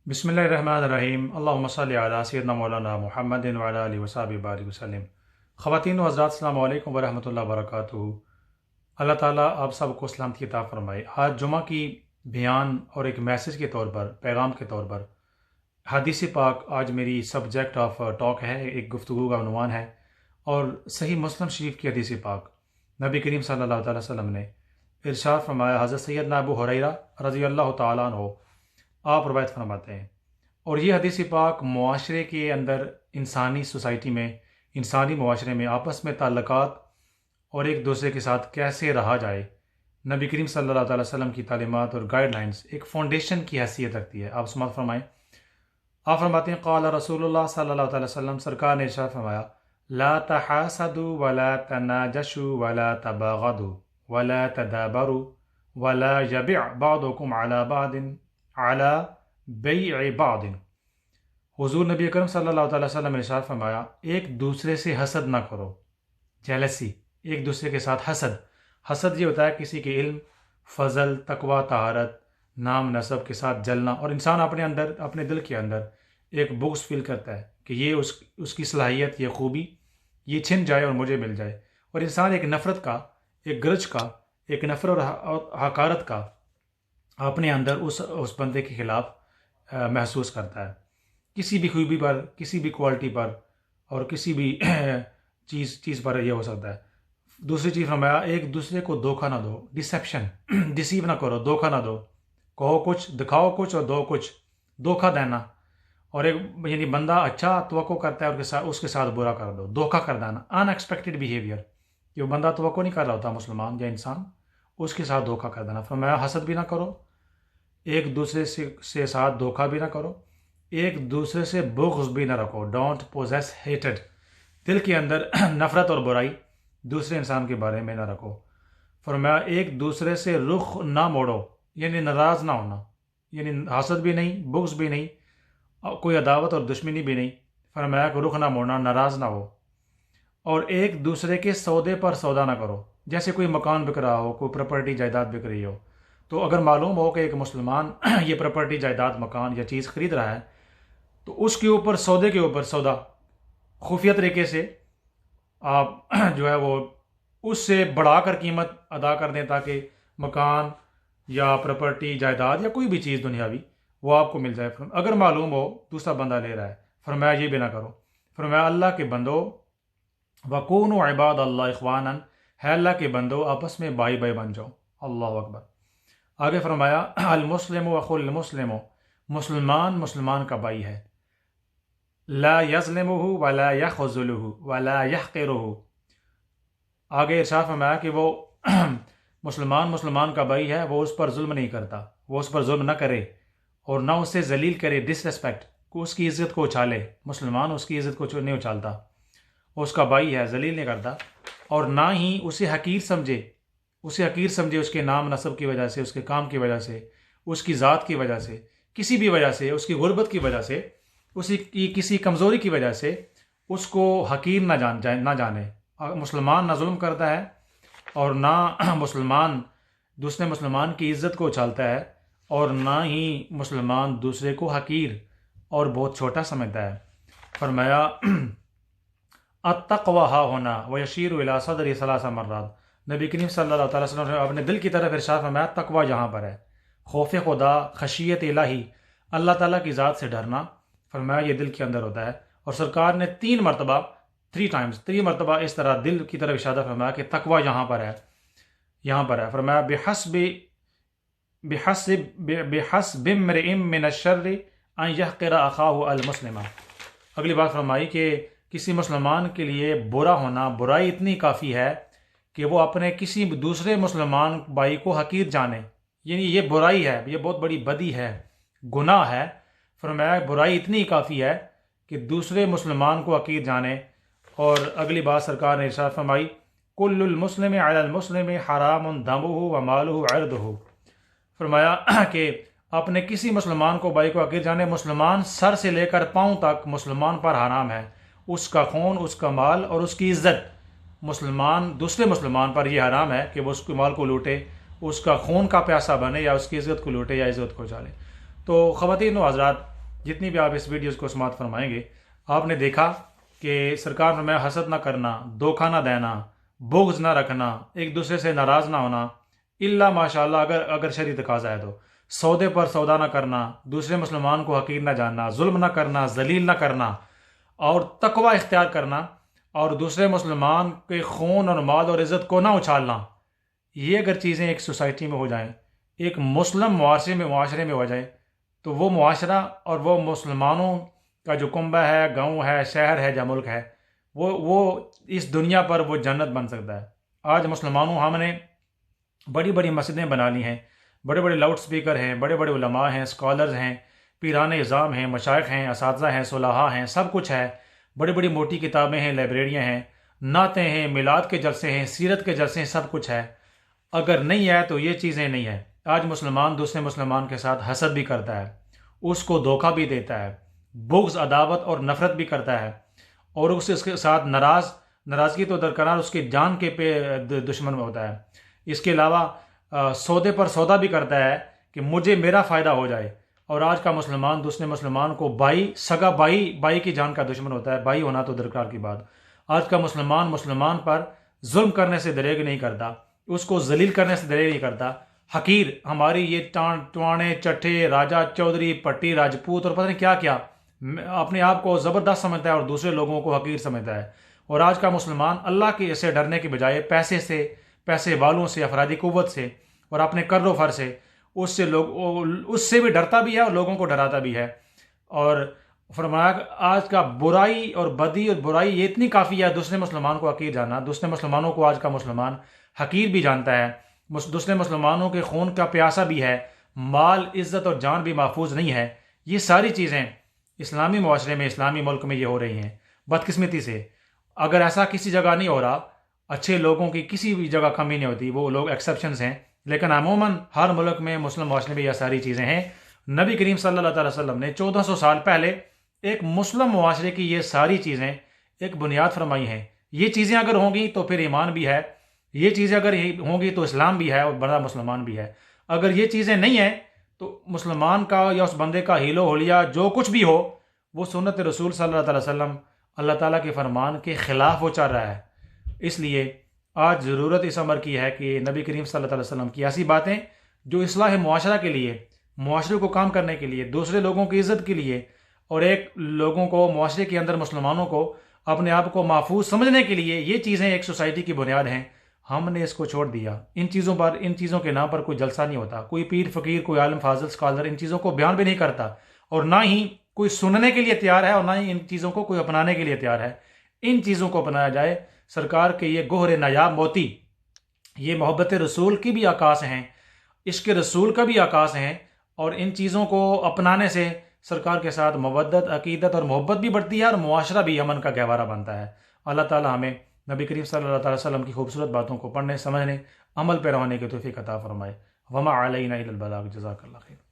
بسم اللہ الرحمن الرحیم اللہم صلی علی سیدنا مولانا محمد وعلی آلہ وصحبہ بارک وسلم۔ خواتین و حضرات، السلام علیکم ورحمۃ اللہ وبرکاتہ۔ اللہ تعالیٰ آپ سب کو سلامتی عطا فرمائے۔ آج جمعہ کی بیان اور ایک میسج کے طور پر، پیغام کے طور پر، حدیث پاک آج میری سبجیکٹ آف ٹاک ہے، ایک گفتگو کا عنوان ہے، اور صحیح مسلم شریف کی حدیث پاک نبی کریم صلی اللہ تعالیٰ وسلم نے ارشاد فرمایا۔ حضرت سیدنا ابو ہریرہ رضی اللہ تعالیٰ عنہ آپ روایت فرماتے ہیں، اور یہ حدیث پاک معاشرے کے اندر، انسانی سوسائٹی میں، انسانی معاشرے میں آپس میں تعلقات اور ایک دوسرے کے ساتھ کیسے رہا جائے، نبی کریم صلی اللہ تعالیٰ وسلم کی تعلیمات اور گائیڈ لائنز ایک فاؤنڈیشن کی حیثیت رکھتی ہے۔ آپ سماعت فرمائیں۔ آپ فرماتے ہیں قال رسول اللہ صلی اللہ تعالیٰ وسلم، سرکار نے ارشاد فرمایا، لا تحاسدوا ولا تناجشوا ولا تباغضوا ولا تدابروا ولا يبع بعضكم على بعض على بیع بعض۔ حضور نبی اکرم صلی اللہ تعالیٰ وسلم نے ارشاد فرمایا، ایک دوسرے سے حسد نہ کرو، جیلسی، ایک دوسرے کے ساتھ حسد یہ ہوتا ہے کسی کے علم، فضل، تقوی، طہارت، نام نسب کے ساتھ جلنا، اور انسان اپنے اندر، اپنے دل کے اندر ایک بغض فیل کرتا ہے کہ یہ اس کی صلاحیت، یہ خوبی، یہ چھن جائے اور مجھے مل جائے، اور انسان ایک نفرت کا، ایک گرج کا، ایک نفرت اور حقارت کا اپنے اندر اس بندے کے خلاف محسوس کرتا ہے، کسی بھی خوبی پر، کسی بھی کوالٹی پر، اور کسی بھی چیز پر یہ ہو سکتا ہے۔ دوسری چیز فرمایا، ایک دوسرے کو دھوکہ نہ دو، ڈسیپشن، ڈسیو نہ کرو، دھوکہ نہ دو، کہو کچھ، دکھاؤ کچھ اور دو کچھ، دھوکہ دینا، اور ایک یعنی بندہ اچھا توقع کرتا ہے اور اس کے ساتھ برا کر دو، دھوکہ کر دینا، ان ایکسپیکٹڈ بیہیویئر، کہ وہ بندہ توقع نہیں کر رہا ہوتا مسلمان یا انسان، اس کے ساتھ دھوکہ کر دینا۔ فرمایا حسد بھی نہ کرو، ایک دوسرے سے ساتھ دھوکہ بھی نہ کرو، ایک دوسرے سے بغض بھی نہ رکھو، ڈونٹ پوزیس ہیٹڈ، دل کے اندر نفرت اور برائی دوسرے انسان کے بارے میں نہ رکھو۔ فرمایا ایک دوسرے سے رخ نہ موڑو، یعنی ناراض نہ ہونا، یعنی حسد بھی نہیں، بغض بھی نہیں، کوئی عداوت اور دشمنی بھی نہیں۔ فرمایا کہ رخ نہ موڑنا، ناراض نہ ہو، اور ایک دوسرے کے سودے پر سودا نہ کرو۔ جیسے کوئی مکان بک رہا ہو، کوئی پراپرٹی جائیداد بک رہی ہو، تو اگر معلوم ہو کہ ایک مسلمان یہ پراپرٹی جائیداد مکان یا چیز خرید رہا ہے، تو اس کے اوپر، سودے کے اوپر سودا، خفیہ طریقے سے آپ جو ہے وہ اس سے بڑھا کر قیمت ادا کر دیں تاکہ مکان یا پراپرٹی جائیداد یا کوئی بھی چیز دنیاوی وہ آپ کو مل جائے، اگر معلوم ہو دوسرا بندہ لے رہا ہے۔ فرمایا یہ بھی نہ کرو۔ فرمایا اللہ کے بندو، وَكُونُوا عِبَادَ اللَّهِ إِخْوَانًا، ہے اللہ کے بندو آپس میں بھائی بھائی بن جاؤ۔ اللہ اکبر۔ آگے فرمایا المسلم اخو المسلم، مسلمان مسلمان کا بھائی ہے، لا یظلمہ ولا یخذلہ ولا یحقرہ۔ آگے ارشاد فرمایا کہ وہ مسلمان مسلمان کا بھائی ہے، وہ اس پر ظلم نہیں کرتا، وہ اس پر ظلم نہ کرے اور نہ اسے ذلیل کرے، ڈس ریسپیکٹ کو، اس کی عزت کو اچھالے۔ مسلمان اس کی عزت کو نہیں اچھالتا، وہ اس کا بھائی ہے، ذلیل نہیں کرتا، اور نہ ہی اسے حقیر سمجھے، اس کے نام نسب کی وجہ سے، اس کے کام کی وجہ سے، اس کی ذات کی وجہ سے، کسی بھی وجہ سے، اس کی غربت کی وجہ سے، اسی کی کسی کمزوری کی وجہ سے اس کو حقیر نہ جانے۔ مسلمان نہ ظلم کرتا ہے اور نہ مسلمان دوسرے مسلمان کی عزت کو اچھالتا ہے، اور نہ ہی مسلمان دوسرے کو حقیر اور بہت چھوٹا سمجھتا ہے۔ فرمایا التقویٰ ہا ہونا ویشیر الی صدری ثلاث مرات، نبی کریم صلی اللہ تعالیٰ وسلم نے اپنے دل کی طرف ارشاد فرمایا تقویٰ یہاں پر ہے، خوف خدا، خشیت الہی، اللہ تعالیٰ کی ذات سے ڈرنا۔ فرمایا یہ دل کے اندر ہوتا ہے، اور سرکار نے 3 مرتبہ اس طرح دل کی طرف اشارہ فرمایا کہ تقویٰ یہاں پر ہے۔ فرمایا بحسب امرئ من الشر ان یحقر اخاہ المسلم۔ اگلی بات فرمائی کہ کسی مسلمان کے لیے برا ہونا، برائی اتنی کافی ہے کہ وہ اپنے کسی دوسرے مسلمان بھائی کو حقیر جانے، یعنی یہ برائی ہے، یہ بہت بڑی بدی ہے، گناہ ہے۔ فرمایا برائی اتنی کافی ہے کہ دوسرے مسلمان کو حقیر جانے۔ اور اگلی بات سرکار نے ارشاد فرمائی کل المسلم علی المسلم حرام دمہ ومالہ وعرضہ۔ فرمایا کہ اپنے کسی مسلمان کو، بھائی کو حقیر جانے، مسلمان سر سے لے کر پاؤں تک مسلمان پر حرام ہے، اس کا خون، اس کا مال اور اس کی عزت، مسلمان دوسرے مسلمان پر یہ حرام ہے کہ وہ اس کے مال کو لوٹے، اس کا خون کا پیاسا بنے، یا اس کی عزت کو لوٹے یا عزت کو چالے۔ تو خواتین و حضرات، جتنی بھی آپ اس ویڈیوز کو سماعت فرمائیں گے، آپ نے دیکھا کہ سرکار میں حسد نہ کرنا، دھوکہ نہ دینا، بغض نہ رکھنا، ایک دوسرے سے ناراض نہ ہونا، الا ماشاء اللہ اگر شرعی تقاضا ہے تو سودے پر سودا نہ کرنا، دوسرے مسلمان کو حقیر نہ جاننا، ظلم نہ کرنا، ذلیل نہ کرنا، اور تقوی اختیار کرنا، اور دوسرے مسلمان کے خون اور مال اور عزت کو نہ اچھالنا. یہ اگر چیزیں ایک سوسائٹی میں ہو جائیں، ایک مسلم معاشرے میں ہو جائے، تو وہ معاشرہ اور وہ مسلمانوں کا جو کنبہ ہے، گاؤں ہے، شہر ہے یا ملک ہے، وہ اس دنیا پر وہ جنت بن سکتا ہے. آج مسلمانوں ہم نے بڑی بڑی مسجدیں بنا لی ہیں، بڑے بڑے لاؤڈ سپیکر ہیں، بڑے بڑے علماء ہیں، اسکالرز ہیں، پیران اعظام ہیں، مشائخ ہیں، اساتذہ ہیں، صلحاء ہیں، سب کچھ ہے. بڑی بڑی موٹی کتابیں ہیں، لائبریریاں ہیں، نعتیں ہیں، میلاد کے جلسے ہیں، سیرت کے جلسے ہیں، سب کچھ ہے. اگر نہیں ہے تو یہ چیزیں نہیں ہیں. آج مسلمان دوسرے مسلمان کے ساتھ حسد بھی کرتا ہے، اس کو دھوکہ بھی دیتا ہے، بغض، عداوت اور نفرت بھی کرتا ہے، اور اس کے ساتھ ناراضگی تو درکنار اس کی جان کے دشمن ہوتا ہے. اس کے علاوہ سودے پر سودا بھی کرتا ہے کہ میرا فائدہ ہو جائے. اور آج کا مسلمان دوسرے مسلمان کو سگا بائی کی جان کا دشمن ہوتا ہے. بھائی ہونا تو درکار کی بات. آج کا مسلمان پر ظلم کرنے سے دریغ نہیں کرتا، اس کو ذلیل کرنے سے دریغ نہیں کرتا. حقیر ہماری یہ ٹوانے، چٹھے، راجہ، چودھری، پٹی، راجپوت اور پتہ نہیں کیا کیا اپنے آپ کو زبردست سمجھتا ہے اور دوسرے لوگوں کو حقیر سمجھتا ہے. اور آج کا مسلمان اللہ کے سے ڈرنے کی بجائے پیسے والوں سے، افرادی قوت سے اور اپنے قرض و فر سے اس سے بھی ڈرتا بھی ہے اور لوگوں کو ڈراتا بھی ہے. اور فرمایا کہ آج کا برائی اور بدی اور برائی یہ اتنی کافی ہے، دوسرے مسلمان کو حقیر جاننا. دوسرے مسلمانوں کو آج کا مسلمان حقیر بھی جانتا ہے، دوسرے مسلمانوں کے خون کا پیاسا بھی ہے، مال، عزت اور جان بھی محفوظ نہیں ہے. یہ ساری چیزیں اسلامی معاشرے میں، اسلامی ملک میں یہ ہو رہی ہیں. بدقسمتی سے اگر ایسا کسی جگہ نہیں ہو رہا، اچھے لوگوں کی کسی بھی جگہ کمی نہیں ہوتی، وہ لوگ ایکسیپشنز ہیں، لیکن عموماً ہر ملک میں، مسلم معاشرے میں یہ ساری چیزیں ہیں. نبی کریم صلی اللہ تعالی وسلم نے 1400 سال پہلے ایک مسلم معاشرے کی یہ ساری چیزیں ایک بنیاد فرمائی ہیں. یہ چیزیں اگر ہوں گی تو پھر ایمان بھی ہے، یہ چیزیں اگر ہوں گی تو اسلام بھی ہے اور بڑا مسلمان بھی ہے. اگر یہ چیزیں نہیں ہیں تو مسلمان کا یا اس بندے کا ہیلو ہولیا جو کچھ بھی ہو، وہ سنت رسول صلی اللہ علیہ وسلم، اللہ تعالیٰ کے فرمان کے خلاف وہ چل رہا ہے. اس لیے آج ضرورت اس امر کی ہے کہ نبی کریم صلی اللہ علیہ وسلم کی ایسی باتیں جو اصلاح معاشرہ کے لیے، معاشرے کو کام کرنے کے لیے، دوسرے لوگوں کی عزت کے لیے، اور ایک لوگوں کو، معاشرے کے اندر مسلمانوں کو اپنے آپ کو محفوظ سمجھنے کے لیے، یہ چیزیں ایک سوسائٹی کی بنیاد ہیں. ہم نے اس کو چھوڑ دیا. ان چیزوں کے نام پر کوئی جلسہ نہیں ہوتا، کوئی پیر فقیر، کوئی عالم فاضل اسکالر ان چیزوں کو بیان بھی نہیں کرتا، اور نہ ہی کوئی سننے کے لیے تیار ہے، اور نہ ہی ان چیزوں کو کوئی اپنانے کے لیے تیار ہے. ان چیزوں کو اپنایا جائے. سرکار کے یہ گوہر نایاب موتی، یہ محبت رسول کی بھی عکاس ہیں، عشق رسول کا بھی عکاس ہیں، اور ان چیزوں کو اپنانے سے سرکار کے ساتھ مودت، عقیدت اور محبت بھی بڑھتی ہے، اور معاشرہ بھی امن کا گہوارہ بنتا ہے. اللہ تعالی ہمیں نبی کریم صلی اللہ علیہ وسلم کی خوبصورت باتوں کو پڑھنے، سمجھنے، عمل پہ رہنے کی توفیق عطا فرمائے. وما علینا الا البلاغ. جزاک اللہ خیر.